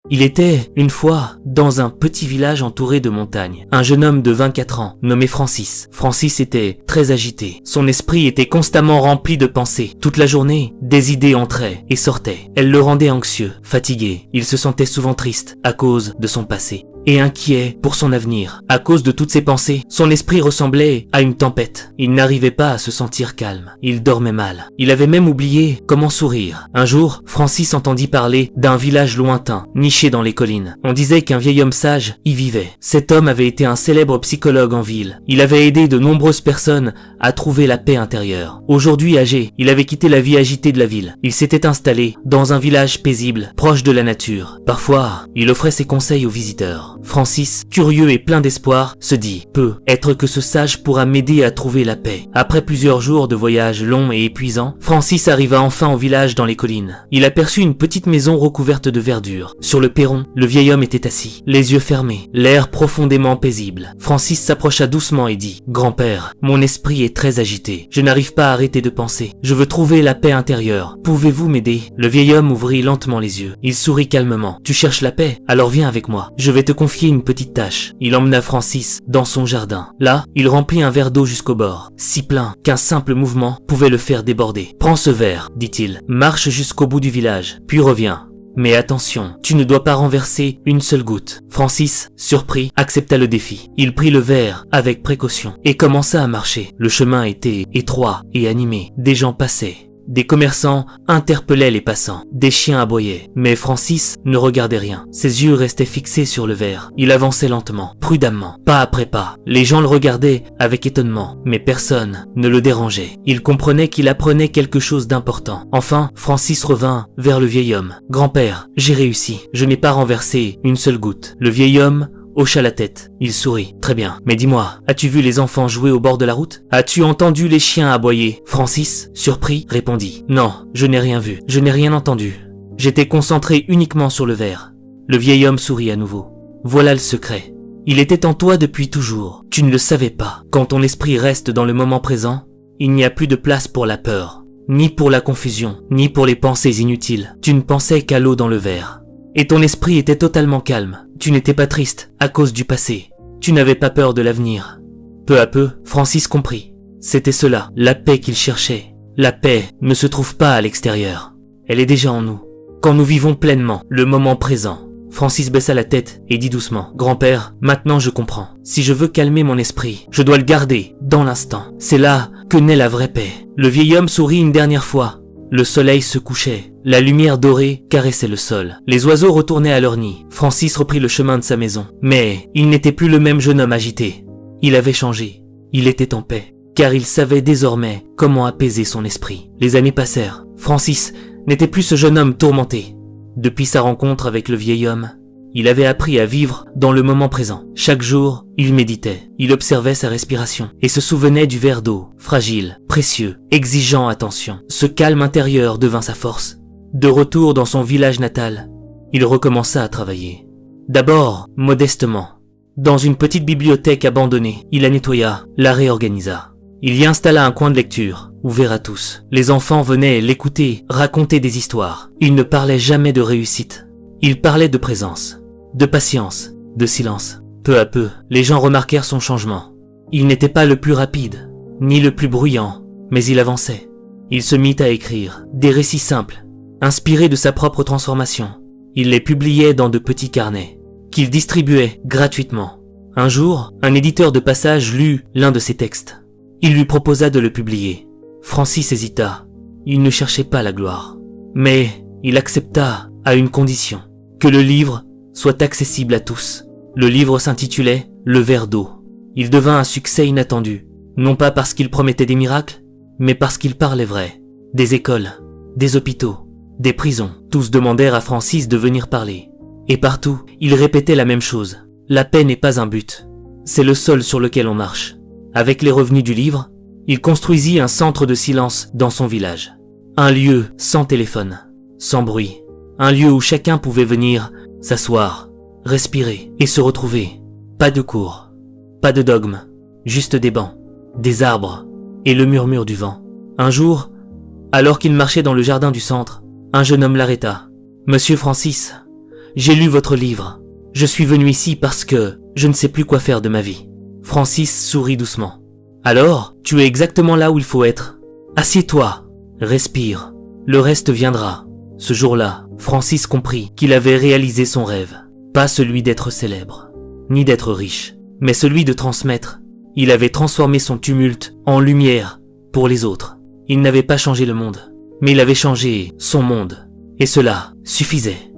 Il était, une fois, dans un petit village entouré de montagnes. Un jeune homme de 24 ans, nommé Francis. Francis était très agité. Son esprit était constamment rempli de pensées. Toute la journée, des idées entraient et sortaient. Elles le rendaient anxieux, fatigué. Il se sentait souvent triste à cause de son passé et inquiet pour son avenir. À cause de toutes ces pensées, son esprit ressemblait à une tempête. Il n'arrivait pas à se sentir calme. Il dormait mal. Il avait même oublié comment sourire. Un jour, Francis entendit parler d'un village lointain, niché dans les collines. On disait qu'un vieil homme sage y vivait. Cet homme avait été un célèbre psychologue en ville. Il avait aidé de nombreuses personnes à trouver la paix intérieure. Aujourd'hui âgé, il avait quitté la vie agitée de la ville. Il s'était installé dans un village paisible, proche de la nature. Parfois, il offrait ses conseils aux visiteurs. Francis, curieux et plein d'espoir, se dit « Peut-être que ce sage pourra m'aider à trouver la paix ». Après plusieurs jours de voyage long et épuisant, Francis arriva enfin au village dans les collines. Il aperçut une petite maison recouverte de verdure. Sur le perron, le vieil homme était assis, les yeux fermés, l'air profondément paisible. Francis s'approcha doucement et dit « Grand-père, mon esprit est très agité. Je n'arrive pas à arrêter de penser. Je veux trouver la paix intérieure. Pouvez-vous m'aider ?» Le vieil homme ouvrit lentement les yeux. Il sourit calmement. « Tu cherches la paix? Alors viens avec moi. Je vais te confier une petite tâche. » Il emmena Francis dans son jardin. Là, il remplit un verre d'eau jusqu'au bord, si plein qu'un simple mouvement pouvait le faire déborder. « Prends ce verre, dit-il. Marche jusqu'au bout du village, puis reviens. Mais attention, tu ne dois pas renverser une seule goutte. » Francis, surpris, accepta le défi. Il prit le verre avec précaution et commença à marcher. Le chemin était étroit et animé. Des gens passaient. Des commerçants interpellaient les passants. Des chiens aboyaient. Mais Francis ne regardait rien. Ses yeux restaient fixés sur le verre. Il avançait lentement, prudemment, pas après pas. Les gens le regardaient avec étonnement, mais personne ne le dérangeait. Il comprenait qu'il apprenait quelque chose d'important. Enfin, Francis revint vers le vieil homme. « Grand-père, j'ai réussi. Je n'ai pas renversé une seule goutte. » Le vieil homme hocha la tête. Il sourit. « Très bien. Mais dis-moi, as-tu vu les enfants jouer au bord de la route? As-tu entendu les chiens aboyer ?» Francis, surpris, répondit. « Non, je n'ai rien vu. Je n'ai rien entendu. J'étais concentré uniquement sur le verre. » Le vieil homme sourit à nouveau. « Voilà le secret. Il était en toi depuis toujours. Tu ne le savais pas. Quand ton esprit reste dans le moment présent, il n'y a plus de place pour la peur, ni pour la confusion, ni pour les pensées inutiles. Tu ne pensais qu'à l'eau dans le verre. Et ton esprit était totalement calme. Tu n'étais pas triste à cause du passé. Tu n'avais pas peur de l'avenir. » Peu à peu, Francis comprit. C'était cela, la paix qu'il cherchait. La paix ne se trouve pas à l'extérieur. Elle est déjà en nous. Quand nous vivons pleinement le moment présent. Francis baissa la tête et dit doucement « Grand-père, maintenant je comprends. Si je veux calmer mon esprit, je dois le garder dans l'instant. C'est là que naît la vraie paix. » Le vieil homme sourit une dernière fois. Le soleil se couchait. La lumière dorée caressait le sol. Les oiseaux retournaient à leur nid. Francis reprit le chemin de sa maison. Mais il n'était plus le même jeune homme agité. Il avait changé. Il était en paix, car il savait désormais comment apaiser son esprit. Les années passèrent. Francis n'était plus ce jeune homme tourmenté. Depuis sa rencontre avec le vieil homme, il avait appris à vivre dans le moment présent. Chaque jour, il méditait, il observait sa respiration et se souvenait du verre d'eau, fragile, précieux, exigeant attention. Ce calme intérieur devint sa force. De retour dans son village natal, il recommença à travailler. D'abord, modestement. Dans une petite bibliothèque abandonnée, il la nettoya, la réorganisa. Il y installa un coin de lecture, ouvert à tous. Les enfants venaient l'écouter, raconter des histoires. Il ne parlait jamais de réussite. Il parlait de présence, de patience, de silence. Peu à peu, les gens remarquèrent son changement. Il n'était pas le plus rapide, ni le plus bruyant, mais il avançait. Il se mit à écrire des récits simples, inspirés de sa propre transformation. Il les publiait dans de petits carnets, qu'il distribuait gratuitement. Un jour, un éditeur de passage lut l'un de ses textes. Il lui proposa de le publier. Francis hésita. Il ne cherchait pas la gloire. Mais il accepta à une condition, que le livre soit accessible à tous. Le livre s'intitulait « Le verre d'eau ». Il devint un succès inattendu, non pas parce qu'il promettait des miracles, mais parce qu'il parlait vrai. Des écoles, des hôpitaux, des prisons, tous demandèrent à Francis de venir parler. Et partout, il répétait la même chose. La paix n'est pas un but, c'est le sol sur lequel on marche. Avec les revenus du livre, il construisit un centre de silence dans son village. Un lieu sans téléphone, sans bruit. Un lieu où chacun pouvait venir s'asseoir, respirer et se retrouver. Pas de cours, pas de dogme, juste des bancs, des arbres et le murmure du vent. Un jour, alors qu'il marchait dans le jardin du centre, un jeune homme l'arrêta. « Monsieur Francis, j'ai lu votre livre. Je suis venu ici parce que je ne sais plus quoi faire de ma vie. Francis sourit doucement. Alors, tu es exactement là où il faut être. Assieds-toi, respire, le reste viendra. Ce jour-là, Francis comprit qu'il avait réalisé son rêve. Pas celui d'être célèbre, ni d'être riche, mais celui de transmettre. Il avait transformé son tumulte en lumière pour les autres. Il n'avait pas changé le monde, mais il avait changé son monde. Et cela suffisait.